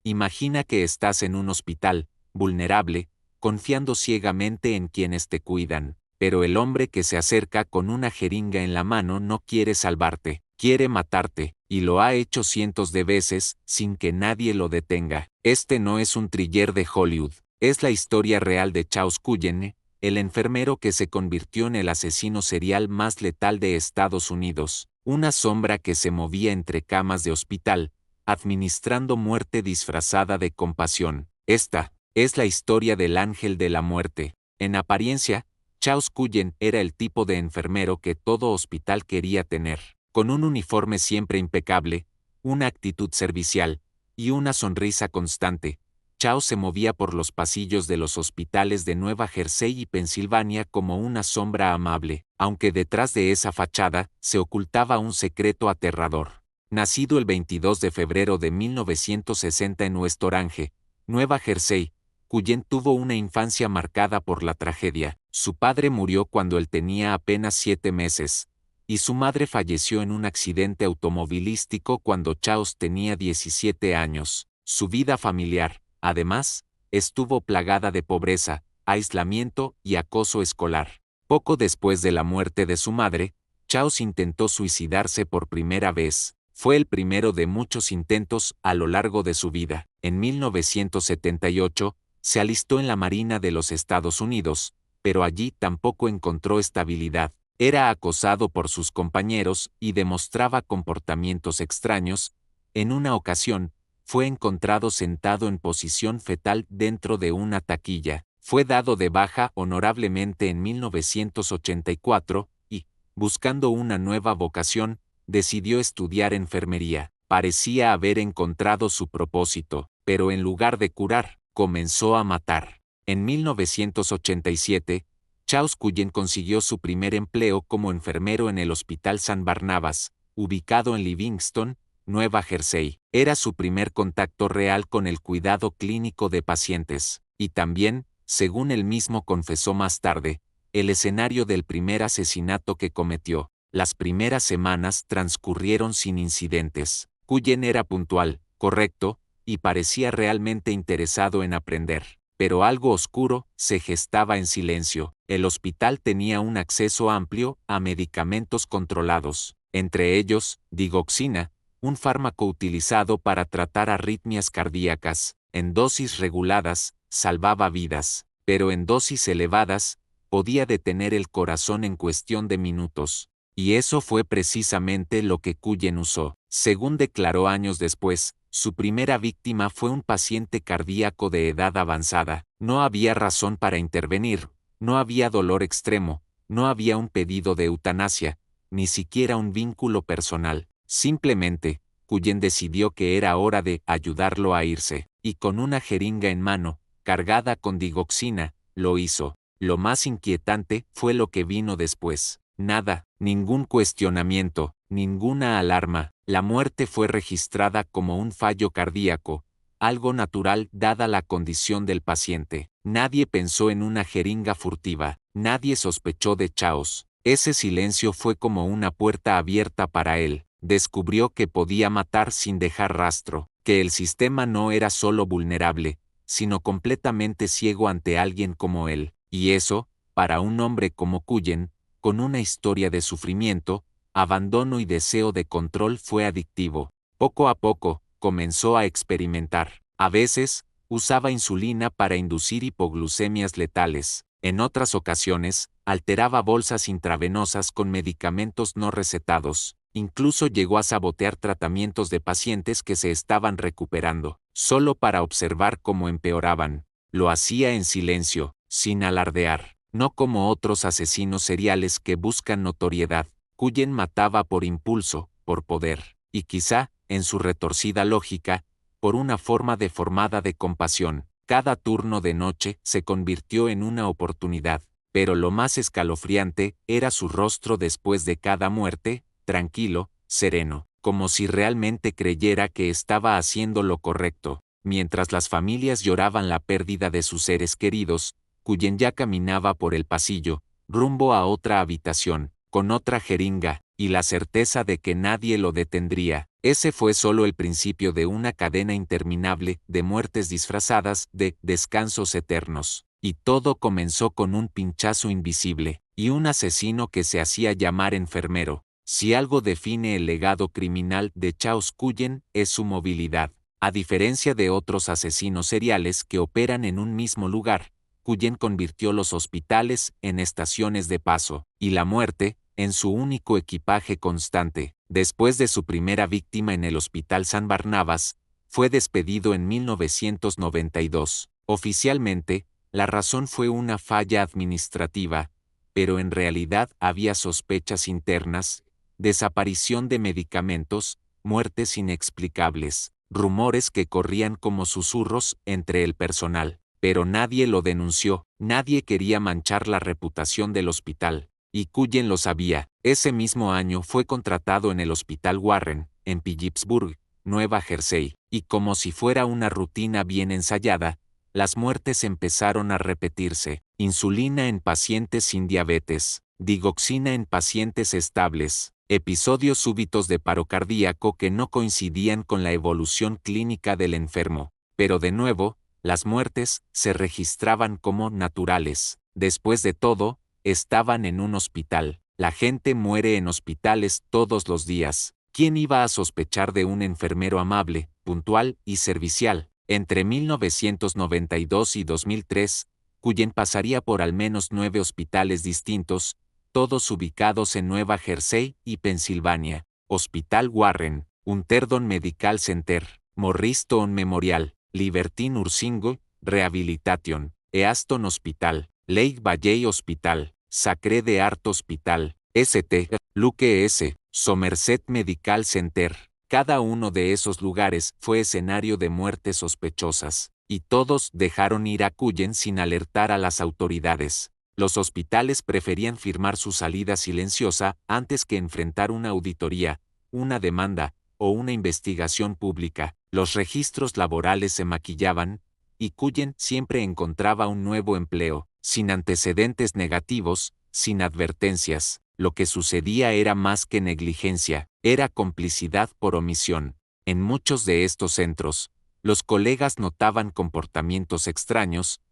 Imagina que estás en un hospital, vulnerable, confiando ciegamente en quienes te cuidan, pero el hombre que se acerca con una jeringa en la mano no quiere salvarte, quiere matarte, y lo ha hecho cientos de veces, sin que nadie lo detenga. Este no es un thriller de Hollywood, es la historia real de Charles Cullen, el enfermero que se convirtió en el asesino serial más letal de Estados Unidos, una sombra que se movía entre camas de hospital, administrando muerte disfrazada de compasión. Esta es la historia del ángel de la muerte. En apariencia, Charles Cullen era el tipo de enfermero que todo hospital quería tener, con un uniforme siempre impecable, una actitud servicial y una sonrisa constante. Charles se movía por los pasillos de los hospitales de Nueva Jersey y Pensilvania como una sombra amable, aunque detrás de esa fachada se ocultaba un secreto aterrador. Nacido el 22 de febrero de 1960 en West Orange, Nueva Jersey, Cullen tuvo una infancia marcada por la tragedia. Su padre murió cuando él tenía apenas 7 meses, y su madre falleció en un accidente automovilístico cuando Charles tenía 17 años. Su vida familiar, además, estuvo plagada de pobreza, aislamiento y acoso escolar. Poco después de la muerte de su madre, Charles intentó suicidarse por primera vez. Fue el primero de muchos intentos a lo largo de su vida. En 1978, se alistó en la Marina de los Estados Unidos, pero allí tampoco encontró estabilidad. Era acosado por sus compañeros y demostraba comportamientos extraños. En una ocasión, fue encontrado sentado en posición fetal dentro de una taquilla. Fue dado de baja honorablemente en 1984 y, buscando una nueva vocación, decidió estudiar enfermería. Parecía haber encontrado su propósito, pero en lugar de curar, comenzó a matar. En 1987, Charles Cullen consiguió su primer empleo como enfermero en el Hospital San Barnabas, ubicado en Livingston, Nueva Jersey. Era su primer contacto real con el cuidado clínico de pacientes, y también, según él mismo confesó más tarde, el escenario del primer asesinato que cometió. Las primeras semanas transcurrieron sin incidentes. Cullen era puntual, correcto, y parecía realmente interesado en aprender. Pero algo oscuro se gestaba en silencio. El hospital tenía un acceso amplio a medicamentos controlados, entre ellos, digoxina, un fármaco utilizado para tratar arritmias cardíacas. En dosis reguladas, salvaba vidas, pero en dosis elevadas, podía detener el corazón en cuestión de minutos. Y eso fue precisamente lo que Cullen usó. Según declaró años después, su primera víctima fue un paciente cardíaco de edad avanzada. No había razón para intervenir, no había dolor extremo, no había un pedido de eutanasia, ni siquiera un vínculo personal. Simplemente, Cullen decidió que era hora de ayudarlo a irse, y con una jeringa en mano, cargada con digoxina, lo hizo. Lo más inquietante fue lo que vino después. Nada, ningún cuestionamiento, ninguna alarma. La muerte fue registrada como un fallo cardíaco, algo natural dada la condición del paciente. Nadie pensó en una jeringa furtiva, nadie sospechó de Charles. Ese silencio fue como una puerta abierta para él. Descubrió que podía matar sin dejar rastro, que el sistema no era solo vulnerable, sino completamente ciego ante alguien como él. Y eso, para un hombre como Cullen, con una historia de sufrimiento, abandono y deseo de control fue adictivo. Poco a poco, comenzó a experimentar. A veces, usaba insulina para inducir hipoglucemias letales. En otras ocasiones, alteraba bolsas intravenosas con medicamentos no recetados. Incluso llegó a sabotear tratamientos de pacientes que se estaban recuperando, solo para observar cómo empeoraban. Lo hacía en silencio, sin alardear. No como otros asesinos seriales que buscan notoriedad. Cullen mataba por impulso, por poder, y quizá, en su retorcida lógica, por una forma deformada de compasión. Cada turno de noche se convirtió en una oportunidad, pero lo más escalofriante era su rostro después de cada muerte, tranquilo, sereno, como si realmente creyera que estaba haciendo lo correcto. Mientras las familias lloraban la pérdida de sus seres queridos, Cullen ya caminaba por el pasillo, rumbo a otra habitación, con otra jeringa y la certeza de que nadie lo detendría. Ese fue solo el principio de una cadena interminable de muertes disfrazadas de descansos eternos. Y todo comenzó con un pinchazo invisible, y un asesino que se hacía llamar enfermero. Si algo define el legado criminal de Charles Cullen es su movilidad. A diferencia de otros asesinos seriales que operan en un mismo lugar, Cullen convirtió los hospitales en estaciones de paso, y la muerte en su único equipaje constante. Después de su primera víctima en el Hospital San Barnabas, fue despedido en 1992. Oficialmente, la razón fue una falla administrativa, pero en realidad había sospechas internas, desaparición de medicamentos, muertes inexplicables, rumores que corrían como susurros entre el personal, pero nadie lo denunció, nadie quería manchar la reputación del hospital, y Cullen lo sabía. Ese mismo año fue contratado en el Hospital Warren, en Phillipsburg, Nueva Jersey, y como si fuera una rutina bien ensayada, las muertes empezaron a repetirse: insulina en pacientes sin diabetes, digoxina en pacientes estables, episodios súbitos de paro cardíaco que no coincidían con la evolución clínica del enfermo. Pero de nuevo, las muertes se registraban como naturales. Después de todo, estaban en un hospital. La gente muere en hospitales todos los días. ¿Quién iba a sospechar de un enfermero amable, puntual y servicial? Entre 1992 y 2003, Cullen pasaría por al menos 9 hospitales distintos, todos ubicados en Nueva Jersey y Pensilvania: Hospital Warren, Hunterdon Medical Center, Morristown Memorial, Liberty Nursing Rehabilitation, Easton Hospital, Lake Valley Hospital, Sacred Heart Hospital, St. Luke S. Somerset Medical Center. Cada uno de esos lugares fue escenario de muertes sospechosas, y todos dejaron ir a Cullen sin alertar a las autoridades. Los hospitales preferían firmar su salida silenciosa antes que enfrentar una auditoría, una demanda o una investigación pública. Los registros laborales se maquillaban, y Cullen siempre encontraba un nuevo empleo, sin antecedentes negativos, sin advertencias. Lo que sucedía era más que negligencia, era complicidad por omisión. En muchos de estos centros, los colegas notaban comportamientos extraños,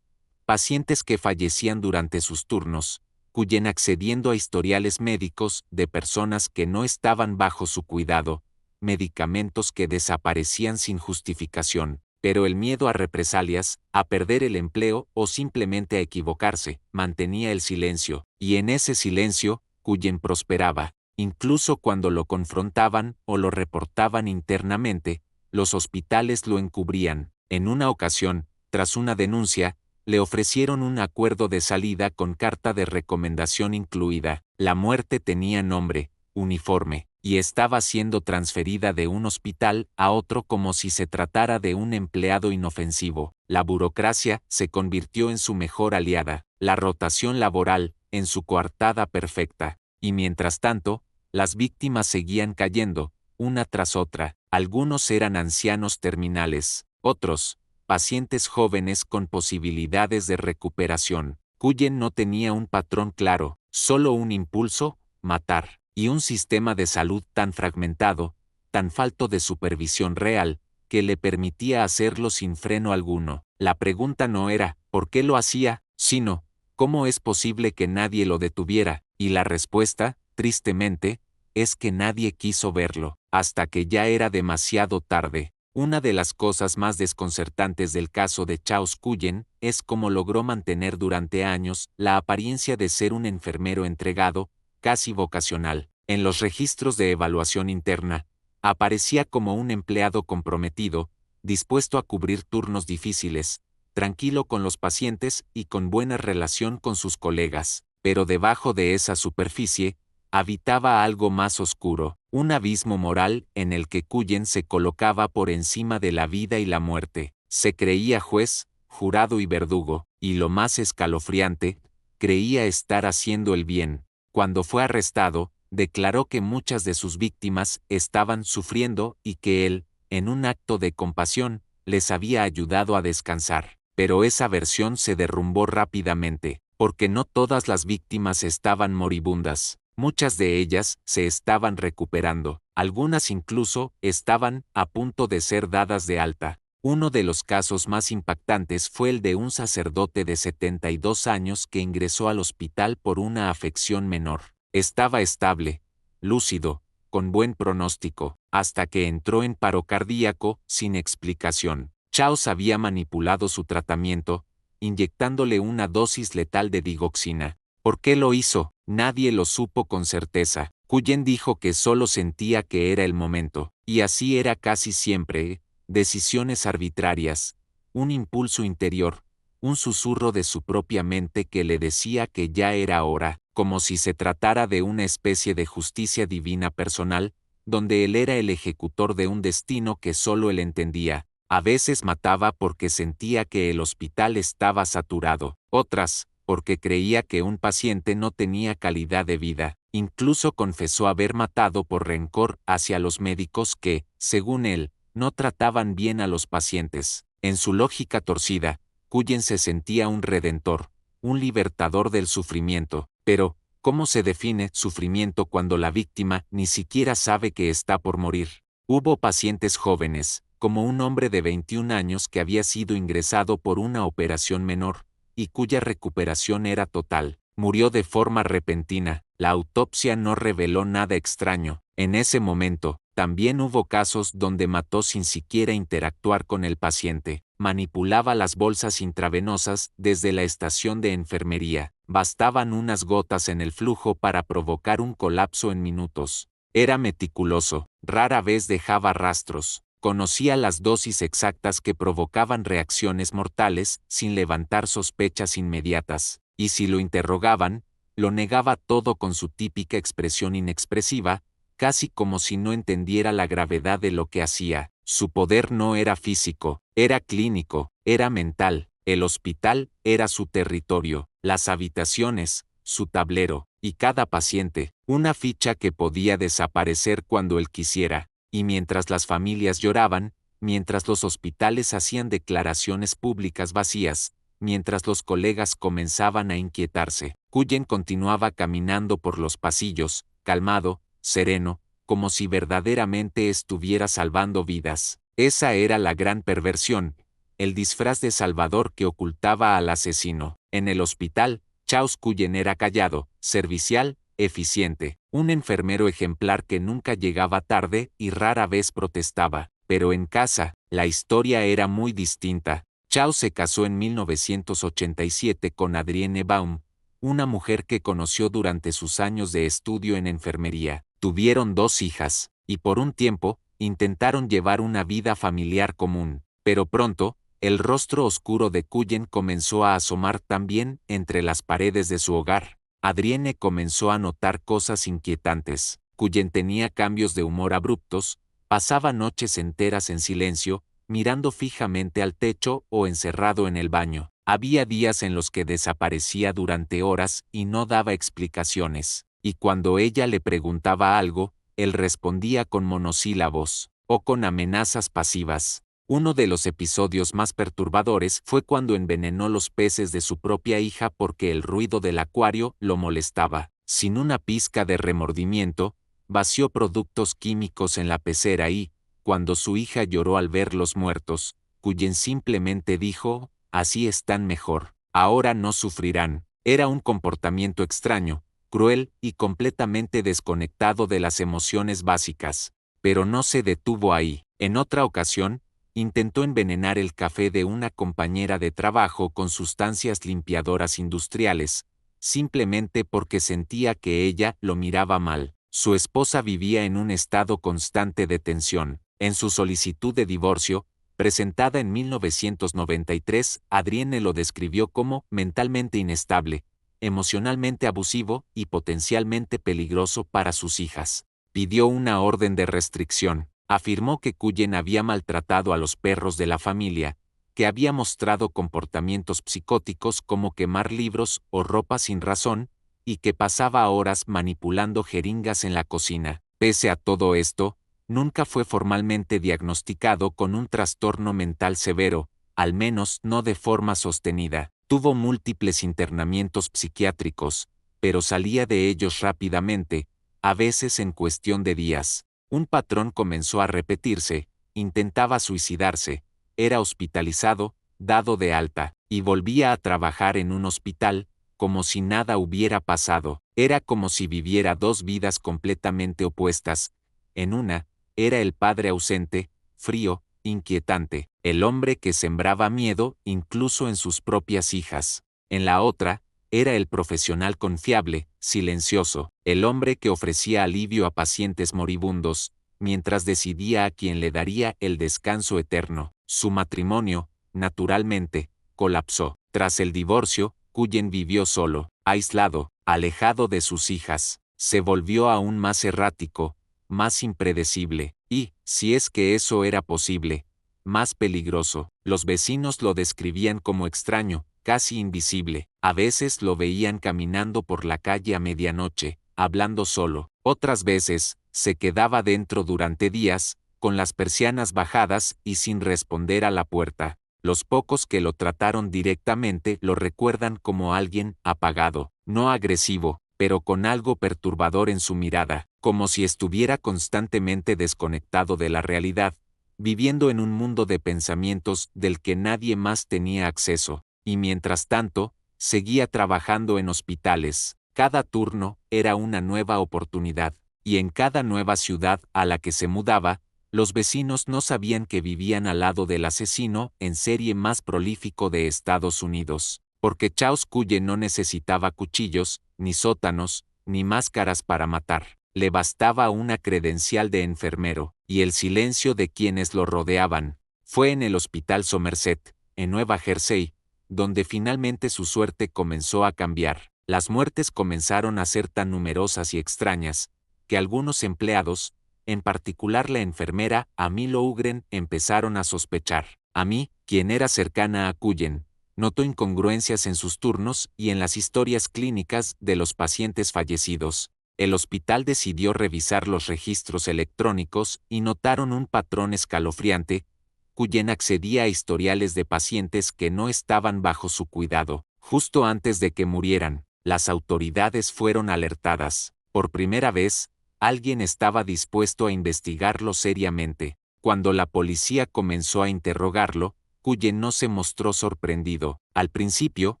pacientes que fallecían durante sus turnos, Cullen accediendo a historiales médicos de personas que no estaban bajo su cuidado, medicamentos que desaparecían sin justificación, pero el miedo a represalias, a perder el empleo o simplemente a equivocarse, mantenía el silencio, y en ese silencio, Cullen prosperaba. Incluso cuando lo confrontaban o lo reportaban internamente, los hospitales lo encubrían. En una ocasión, tras una denuncia, le ofrecieron un acuerdo de salida con carta de recomendación incluida. La muerte tenía nombre, uniforme, y estaba siendo transferida de un hospital a otro como si se tratara de un empleado inofensivo. La burocracia se convirtió en su mejor aliada, la rotación laboral en su coartada perfecta, y mientras tanto, las víctimas seguían cayendo, una tras otra. Algunos eran ancianos terminales, otros, pacientes jóvenes con posibilidades de recuperación. Cullen no tenía un patrón claro, solo un impulso: matar, y un sistema de salud tan fragmentado, tan falto de supervisión real, que le permitía hacerlo sin freno alguno. La pregunta no era ¿por qué lo hacía?, sino ¿cómo es posible que nadie lo detuviera? Y la respuesta, tristemente, es que nadie quiso verlo, hasta que ya era demasiado tarde. Una de las cosas más desconcertantes del caso de Charles Cullen es cómo logró mantener durante años la apariencia de ser un enfermero entregado, casi vocacional. En los registros de evaluación interna, aparecía como un empleado comprometido, dispuesto a cubrir turnos difíciles, tranquilo con los pacientes y con buena relación con sus colegas. Pero debajo de esa superficie, habitaba algo más oscuro, un abismo moral en el que Cullen se colocaba por encima de la vida y la muerte. Se creía juez, jurado y verdugo, y lo más escalofriante, creía estar haciendo el bien. Cuando fue arrestado, declaró que muchas de sus víctimas estaban sufriendo y que él, en un acto de compasión, les había ayudado a descansar. Pero esa versión se derrumbó rápidamente, porque no todas las víctimas estaban moribundas. Muchas de ellas se estaban recuperando, algunas incluso estaban a punto de ser dadas de alta. Uno de los casos más impactantes fue el de un sacerdote de 72 años que ingresó al hospital por una afección menor. Estaba estable, lúcido, con buen pronóstico, hasta que entró en paro cardíaco sin explicación. Charles había manipulado su tratamiento, inyectándole una dosis letal de digoxina. ¿Por qué lo hizo? Nadie lo supo con certeza. Cullen dijo que solo sentía que era el momento, y así era casi siempre. Decisiones arbitrarias, un impulso interior, un susurro de su propia mente que le decía que ya era hora, como si se tratara de una especie de justicia divina personal, donde él era el ejecutor de un destino que solo él entendía. A veces mataba porque sentía que el hospital estaba saturado, otras, porque creía que un paciente no tenía calidad de vida. Incluso confesó haber matado por rencor hacia los médicos que, según él, no trataban bien a los pacientes. En su lógica torcida, Cullen se sentía un redentor, un libertador del sufrimiento. Pero, ¿cómo se define sufrimiento cuando la víctima ni siquiera sabe que está por morir? Hubo pacientes jóvenes, como un hombre de 21 años que había sido ingresado por una operación menor, y cuya recuperación era total. Murió de forma repentina. La autopsia no reveló nada extraño. En ese momento, también hubo casos donde mató sin siquiera interactuar con el paciente. Manipulaba las bolsas intravenosas desde la estación de enfermería. Bastaban unas gotas en el flujo para provocar un colapso en minutos. Era meticuloso, rara vez dejaba rastros. Conocía las dosis exactas que provocaban reacciones mortales sin levantar sospechas inmediatas, y si lo interrogaban, lo negaba todo con su típica expresión inexpresiva, casi como si no entendiera la gravedad de lo que hacía. Su poder no era físico, era clínico, era mental. El hospital era su territorio, las habitaciones, su tablero, y cada paciente, una ficha que podía desaparecer cuando él quisiera. Y mientras las familias lloraban, mientras los hospitales hacían declaraciones públicas vacías, mientras los colegas comenzaban a inquietarse, Cullen continuaba caminando por los pasillos, calmado, sereno, como si verdaderamente estuviera salvando vidas. Esa era la gran perversión, el disfraz de salvador que ocultaba al asesino. En el hospital, Charles Cullen era callado, servicial, eficiente, un enfermero ejemplar que nunca llegaba tarde y rara vez protestaba. Pero en casa, la historia era muy distinta. Charles se casó en 1987 con Adrienne Baum, una mujer que conoció durante sus años de estudio en enfermería. Tuvieron 2 hijas, y por un tiempo, intentaron llevar una vida familiar común. Pero pronto, el rostro oscuro de Cullen comenzó a asomar también entre las paredes de su hogar. Adrienne comenzó a notar cosas inquietantes. Cullen tenía cambios de humor abruptos, pasaba noches enteras en silencio, mirando fijamente al techo o encerrado en el baño. Había días en los que desaparecía durante horas y no daba explicaciones, y cuando ella le preguntaba algo, él respondía con monosílabos, o con amenazas pasivas. Uno de los episodios más perturbadores fue cuando envenenó los peces de su propia hija porque el ruido del acuario lo molestaba. Sin una pizca de remordimiento, vació productos químicos en la pecera y, cuando su hija lloró al verlos muertos, Cullen simplemente dijo, así están mejor, ahora no sufrirán. Era un comportamiento extraño, cruel y completamente desconectado de las emociones básicas. Pero no se detuvo ahí. En otra ocasión, intentó envenenar el café de una compañera de trabajo con sustancias limpiadoras industriales, simplemente porque sentía que ella lo miraba mal. Su esposa vivía en un estado constante de tensión. En su solicitud de divorcio, presentada en 1993, Adrienne lo describió como mentalmente inestable, emocionalmente abusivo y potencialmente peligroso para sus hijas. Pidió una orden de restricción. Afirmó que Cullen había maltratado a los perros de la familia, que había mostrado comportamientos psicóticos como quemar libros o ropa sin razón, y que pasaba horas manipulando jeringas en la cocina. Pese a todo esto, nunca fue formalmente diagnosticado con un trastorno mental severo, al menos no de forma sostenida. Tuvo múltiples internamientos psiquiátricos, pero salía de ellos rápidamente, a veces en cuestión de días. Un patrón comenzó a repetirse, intentaba suicidarse, era hospitalizado, dado de alta, y volvía a trabajar en un hospital, como si nada hubiera pasado. Era como si viviera dos vidas completamente opuestas. En una, era el padre ausente, frío, inquietante, el hombre que sembraba miedo incluso en sus propias hijas. En la otra, era el profesional confiable, silencioso, el hombre que ofrecía alivio a pacientes moribundos, mientras decidía a quién le daría el descanso eterno. Su matrimonio, naturalmente, colapsó. Tras el divorcio, Cullen vivió solo, aislado, alejado de sus hijas. Se volvió aún más errático, más impredecible, y, si es que eso era posible, más peligroso. Los vecinos lo describían como extraño, casi invisible. A veces lo veían caminando por la calle a medianoche, hablando solo. Otras veces, se quedaba dentro durante días, con las persianas bajadas y sin responder a la puerta. Los pocos que lo trataron directamente lo recuerdan como alguien apagado, no agresivo, pero con algo perturbador en su mirada, como si estuviera constantemente desconectado de la realidad, viviendo en un mundo de pensamientos del que nadie más tenía acceso. Y mientras tanto, seguía trabajando en hospitales. Cada turno era una nueva oportunidad, y en cada nueva ciudad a la que se mudaba, los vecinos no sabían que vivían al lado del asesino en serie más prolífico de Estados Unidos, porque Charles Cullen no necesitaba cuchillos, ni sótanos, ni máscaras para matar. Le bastaba una credencial de enfermero, y el silencio de quienes lo rodeaban. Fue en el Hospital Somerset, en Nueva Jersey, donde finalmente su suerte comenzó a cambiar. Las muertes comenzaron a ser tan numerosas y extrañas, que algunos empleados, en particular la enfermera Amy Loughran, empezaron a sospechar. Amy, quien era cercana a Cullen, notó incongruencias en sus turnos y en las historias clínicas de los pacientes fallecidos. El hospital decidió revisar los registros electrónicos y notaron un patrón escalofriante. Cullen accedía a historiales de pacientes que no estaban bajo su cuidado. Justo antes de que murieran, las autoridades fueron alertadas. Por primera vez, alguien estaba dispuesto a investigarlo seriamente. Cuando la policía comenzó a interrogarlo, Cullen no se mostró sorprendido. Al principio,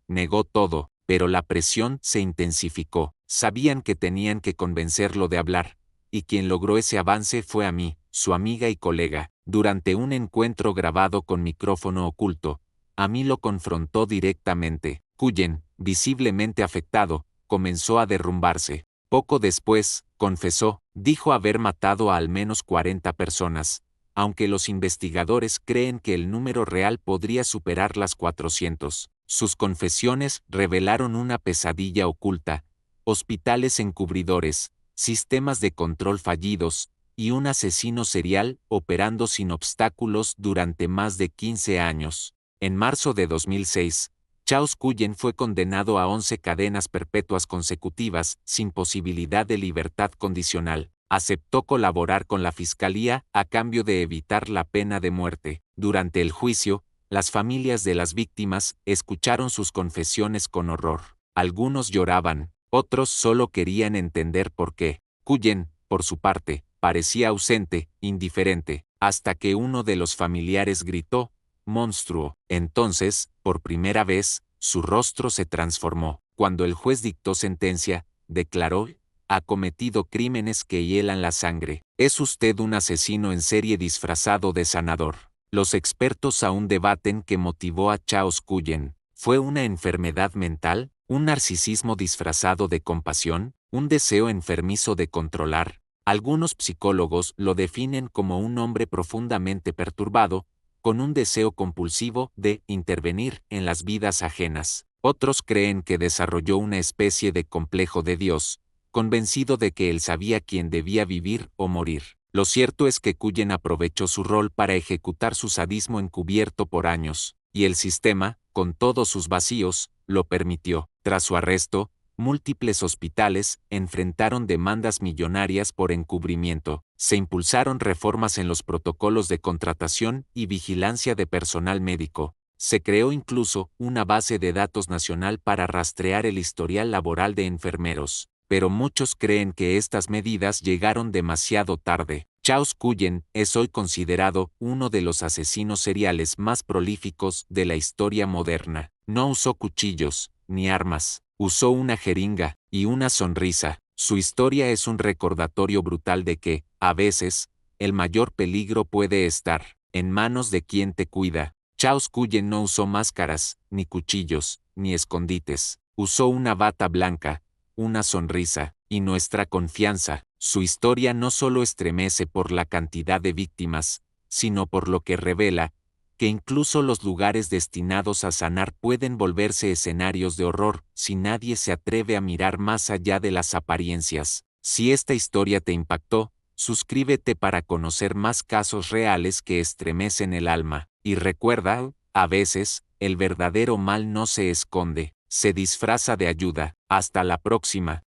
negó todo, pero la presión se intensificó. Sabían que tenían que convencerlo de hablar, y quien logró ese avance fue Amy, su amiga y colega. Durante un encuentro grabado con micrófono oculto, Amy lo confrontó directamente. Cullen, visiblemente afectado, comenzó a derrumbarse. Poco después, confesó, dijo haber matado a al menos 40 personas, aunque los investigadores creen que el número real podría superar las 400. Sus confesiones revelaron una pesadilla oculta, hospitales encubridores, sistemas de control fallidos, y un asesino serial operando sin obstáculos durante más de 15 años. En marzo de 2006, Charles Cullen fue condenado a 11 cadenas perpetuas consecutivas sin posibilidad de libertad condicional. Aceptó colaborar con la fiscalía a cambio de evitar la pena de muerte. Durante el juicio, las familias de las víctimas escucharon sus confesiones con horror. Algunos lloraban, otros solo querían entender por qué. Cullen, por su parte, parecía ausente, indiferente, hasta que uno de los familiares gritó, «¡Monstruo!». Entonces, por primera vez, su rostro se transformó. Cuando el juez dictó sentencia, declaró, «Ha cometido crímenes que hielan la sangre. Es usted un asesino en serie disfrazado de sanador». Los expertos aún debaten qué motivó a Charles Cullen. ¿Fue una enfermedad mental? ¿Un narcisismo disfrazado de compasión? ¿Un deseo enfermizo de controlar? Algunos psicólogos lo definen como un hombre profundamente perturbado, con un deseo compulsivo de intervenir en las vidas ajenas. Otros creen que desarrolló una especie de complejo de Dios, convencido de que él sabía quién debía vivir o morir. Lo cierto es que Cullen aprovechó su rol para ejecutar su sadismo encubierto por años, y el sistema, con todos sus vacíos, lo permitió. Tras su arresto, múltiples hospitales enfrentaron demandas millonarias por encubrimiento. Se impulsaron reformas en los protocolos de contratación y vigilancia de personal médico, Se creó incluso una base de datos nacional para rastrear el historial laboral de enfermeros, pero muchos creen que estas medidas llegaron demasiado tarde. Charles Cullen es hoy considerado uno de los asesinos seriales más prolíficos de la historia moderna. No usó cuchillos, ni armas, usó una jeringa y una sonrisa. Su historia es un recordatorio brutal de que, a veces, el mayor peligro puede estar en manos de quien te cuida. Charles Cullen no usó máscaras, ni cuchillos, ni escondites. Usó una bata blanca, una sonrisa, y nuestra confianza. Su historia no solo estremece por la cantidad de víctimas, sino por lo que revela, que incluso los lugares destinados a sanar pueden volverse escenarios de horror si nadie se atreve a mirar más allá de las apariencias. Si esta historia te impactó, suscríbete para conocer más casos reales que estremecen el alma. Y recuerda, a veces, el verdadero mal no se esconde, se disfraza de ayuda. Hasta la próxima.